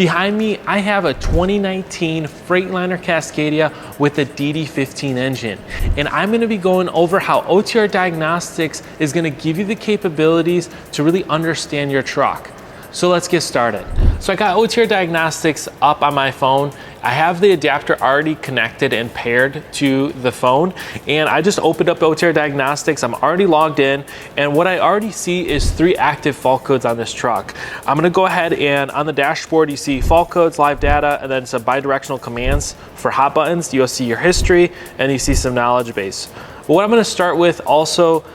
Behind me, I have a 2019 Freightliner Cascadia with a DD15 engine. And I'm gonna be going over how OTR Diagnostics is gonna give you the capabilities to really understand your truck. So let's get started. So I got OTR Diagnostics up on my phone. I have the adapter already connected and paired to the phone. And I just opened up OTR Diagnostics. I'm already logged in. And what I already see is 3 active fault codes on this truck. I'm gonna go ahead and on the dashboard, you see fault codes, live data, and then some bidirectional commands for hot buttons. You'll see your history and you see some knowledge base. But what I'm gonna start with also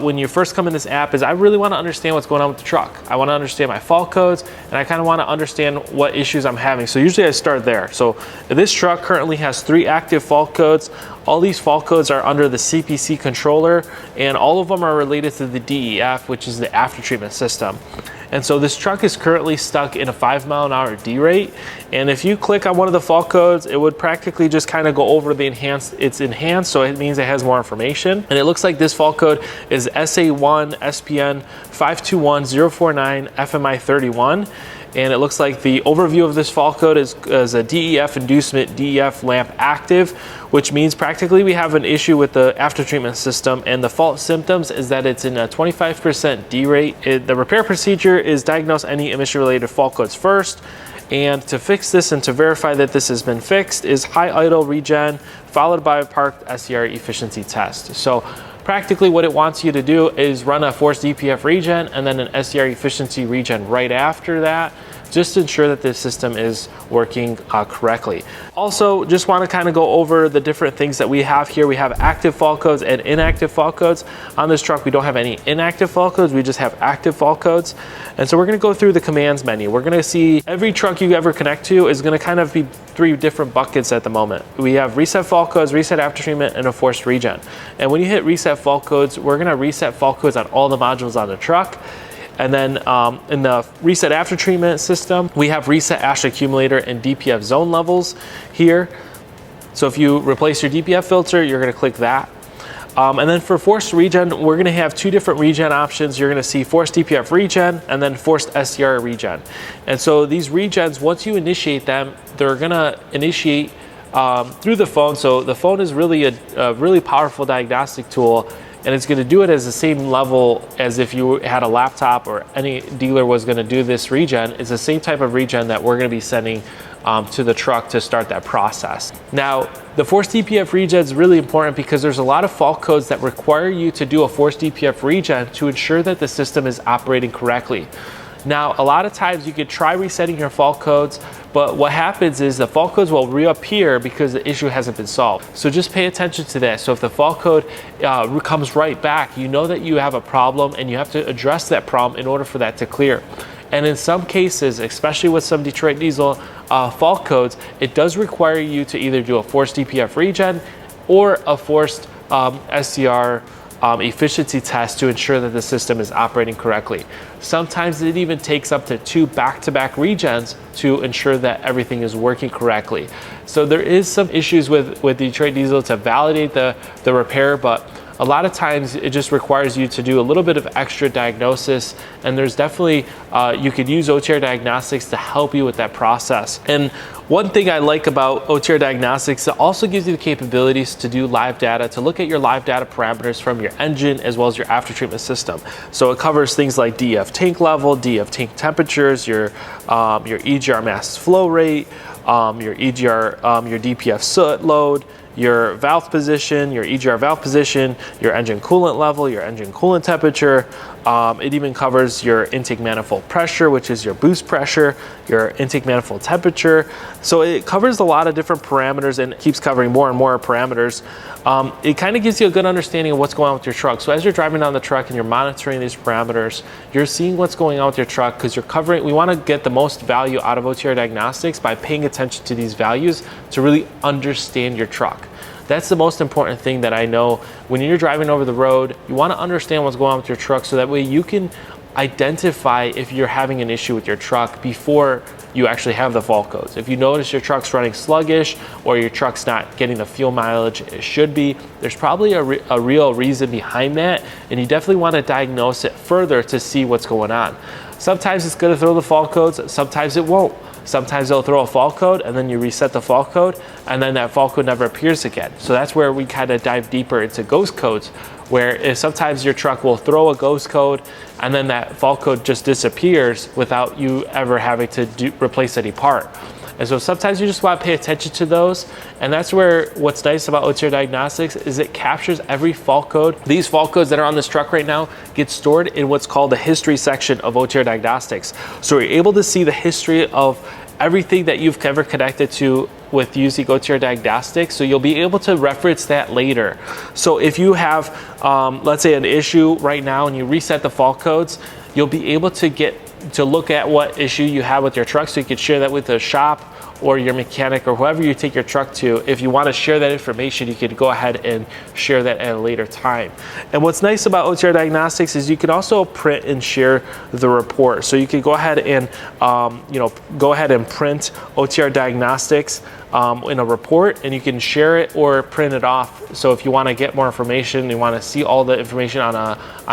when you first come in this app is I really want to understand what's going on with the truck. I want to understand my fault codes and I kind of want to understand what issues I'm having. So usually I start there. So this truck currently has 3 active fault codes. All these fault codes are under the CPC controller and all of them are related to the DEF, which is the after treatment system. And so this truck is currently stuck in a 5-mile-an-hour D rate. And if you click on one of the fault codes, it would practically just kind of go over the enhanced, it's enhanced, so it means it has more information. And it looks like this fault code is SA1 SPN 521049 FMI31. And it looks like the overview of this fault code is a DEF inducement DEF lamp active, which means practically we have an issue with the after treatment system, and the fault symptoms is that it's in a 25% D rate. The repair procedure is diagnose any emission related fault codes first, and to fix this and to verify that this has been fixed is high idle regen followed by a parked SCR efficiency test. So practically what it wants you to do is run a forced DPF regen and then an SCR efficiency regen right after that, just to ensure that the system is working correctly. Also, just want to kind of go over the different things that we have here. We have active fault codes and inactive fault codes. On this truck, we don't have any inactive fault codes, we just have active fault codes. And so we're going to go through the commands menu. We're going to see every truck you ever connect to is going to kind of be 3 different buckets at the moment. We have reset fault codes, reset after treatment, and a forced regen. And when you hit reset fault codes, we're going to reset fault codes on all the modules on the truck. And then in the reset after treatment system, we have reset ash accumulator and DPF zone levels here. So if you replace your DPF filter, you're gonna click that. And then for forced regen, we're gonna have 2 different regen options. You're gonna see forced DPF regen and then forced SCR regen. And so these regens, once you initiate them, they're gonna initiate through the phone. So the phone is really a really powerful diagnostic tool, and it's going to do it as the same level as if you had a laptop or any dealer was going to do this regen. It's the same type of regen that we're going to be sending to the truck to start that process. Now, the forced DPF regen is really important because there's a lot of fault codes that require you to do a forced DPF regen to ensure that the system is operating correctly. Now, a lot of times you could try resetting your fault codes, but what happens is the fault codes will reappear because the issue hasn't been solved. So just pay attention to that. So if the fault code comes right back, you know that you have a problem and you have to address that problem in order for that to clear. And in some cases, especially with some Detroit Diesel fault codes, it does require you to either do a forced DPF regen or a forced SCR efficiency test to ensure that the system is operating correctly. Sometimes it even takes up to 2 back-to-back regens to ensure that everything is working correctly. So there is some issues with Detroit Diesel to validate the repair, but a lot of times it just requires you to do a little bit of extra diagnosis, and there's definitely, you could use OTR Diagnostics to help you with that process. And one thing I like about OTR Diagnostics, it also gives you the capabilities to do live data, to look at your live data parameters from your engine as well as your after treatment system. So it covers things like DEF tank level, DEF tank temperatures, your EGR mass flow rate, your EGR, your DPF soot load, your valve position, your EGR valve position, your engine coolant level, your engine coolant temperature. It even covers your intake manifold pressure, which is your boost pressure, your intake manifold temperature. So it covers a lot of different parameters and it keeps covering more and more parameters. It kind of gives you a good understanding of what's going on with your truck. So as you're driving down the truck and you're monitoring these parameters, you're seeing what's going on with your truck because you're covering, we want to get the most value out of OTR Diagnostics by paying attention to these values to really understand your truck. That's the most important thing that I know. When you're driving over the road, you want to understand what's going on with your truck so that way you can identify if you're having an issue with your truck before you actually have the fault codes. If you notice your truck's running sluggish or your truck's not getting the fuel mileage it should be, there's probably a real reason behind that, and you definitely want to diagnose it further to see what's going on. Sometimes it's going to throw the fault codes, sometimes it won't. Sometimes they'll throw a fault code and then you reset the fault code and then that fault code never appears again. So that's where we kind of dive deeper into ghost codes, where if sometimes your truck will throw a ghost code and then that fault code just disappears without you ever having to replace any part. And so sometimes you just want to pay attention to those. And that's where what's nice about OTR Diagnostics is it captures every fault code. These fault codes that are on this truck right now get stored in what's called the history section of OTR Diagnostics. So you're able to see the history of everything that you've ever connected to with using OTR Diagnostics. So you'll be able to reference that later. So if you have, let's say, an issue right now and you reset the fault codes, you'll be able to look at what issue you have with your truck, so you could share that with the shop or your mechanic or whoever you take your truck to. If you want to share that information, you could go ahead and share that at a later time. And what's nice about OTR Diagnostics is you can also print and share the report. So you can go ahead and print OTR Diagnostics in a report, and you can share it or print it off. So if you want to get more information, you want to see all the information on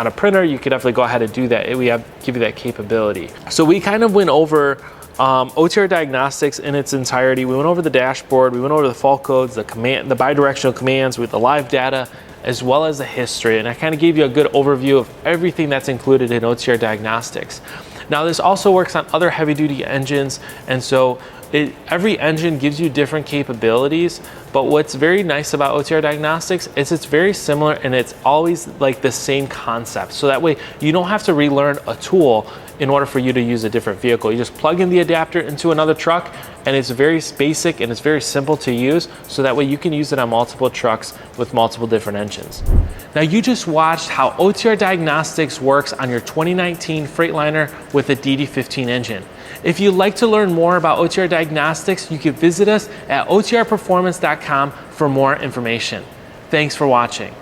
a printer, you can definitely go ahead and do that. We give you that capability. So we kind of went over OTR Diagnostics in its entirety. We went over the dashboard, we went over the fault codes, the bidirectional commands with the live data, as well as the history. And I kind of gave you a good overview of everything that's included in OTR Diagnostics. Now this also works on other heavy duty engines, and so every engine gives you different capabilities, but what's very nice about OTR Diagnostics is it's very similar and it's always like the same concept. So that way you don't have to relearn a tool in order for you to use a different vehicle. You just plug in the adapter into another truck and it's very basic and it's very simple to use, so that way you can use it on multiple trucks with multiple different engines. Now you just watched how OTR Diagnostics works on your 2019 Freightliner with a DD15 engine. If you'd like to learn more about OTR Diagnostics, you can visit us at otrperformance.com for more information. Thanks for watching.